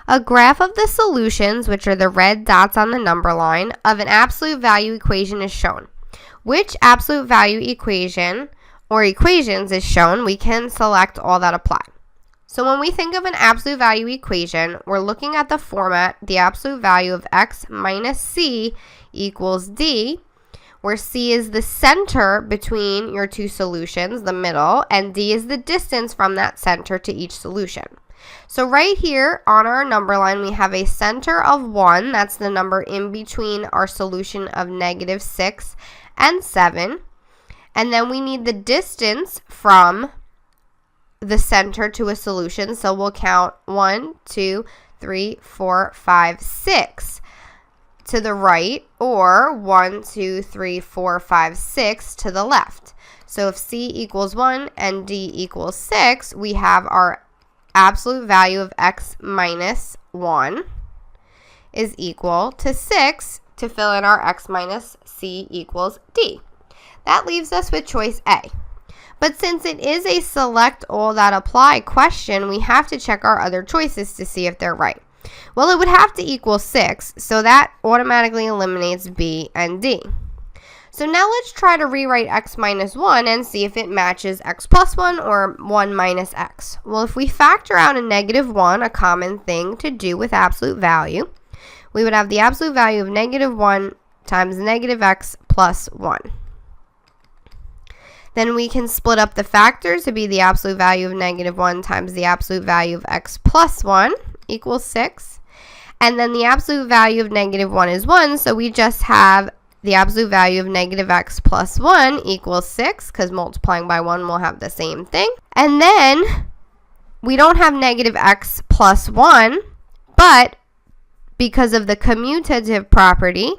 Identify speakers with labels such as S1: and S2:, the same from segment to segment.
S1: A graph of the solutions, which are the red dots on the number line, of an absolute value equation is shown. Which absolute value equation or equations is shown, we can select all that apply. So when we think of an absolute value equation, we're looking at the format, the absolute value of x minus c equals d, where c is the center between your two solutions, the middle, and d is the distance from that center to each solution. So right here on our number line, we have a center of 1. That's the number in between our solution of negative 6 and 7. And then we need the distance from the center to a solution. So we'll count 1, 2, 3, 4, 5, 6 to the right, or 1, 2, 3, 4, 5, 6 to the left. So if c equals 1 and d equals 6, we have our absolute value of x minus 1 is equal to 6 to fill in our x minus c equals d. That leaves us with choice A. But since it is a select all that apply question, we have to check our other choices to see if they're right. Well, it would have to equal 6, so that automatically eliminates B and D. So now let's try to rewrite x minus 1 and see if it matches x plus 1 or 1 minus x. Well, if we factor out a negative 1, a common thing to do with absolute value, we would have the absolute value of negative 1 times negative x plus 1. Then we can split up the factors to be the absolute value of negative 1 times the absolute value of x plus 1 equals 6. And then the absolute value of negative 1 is 1, so we just have the absolute value of negative x plus 1 equals 6, because multiplying by 1 will have the same thing. And then we don't have negative x plus 1, but because of the commutative property,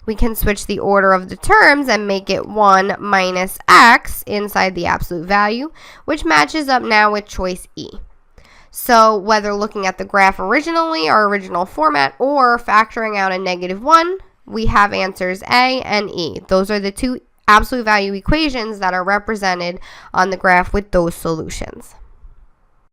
S1: we can switch the order of the terms and make it 1 minus x inside the absolute value, which matches up now with choice E. So whether looking at the graph originally, our original format, or factoring out a negative 1, we have answers A and E. Those are the two absolute value equations that are represented on the graph with those solutions.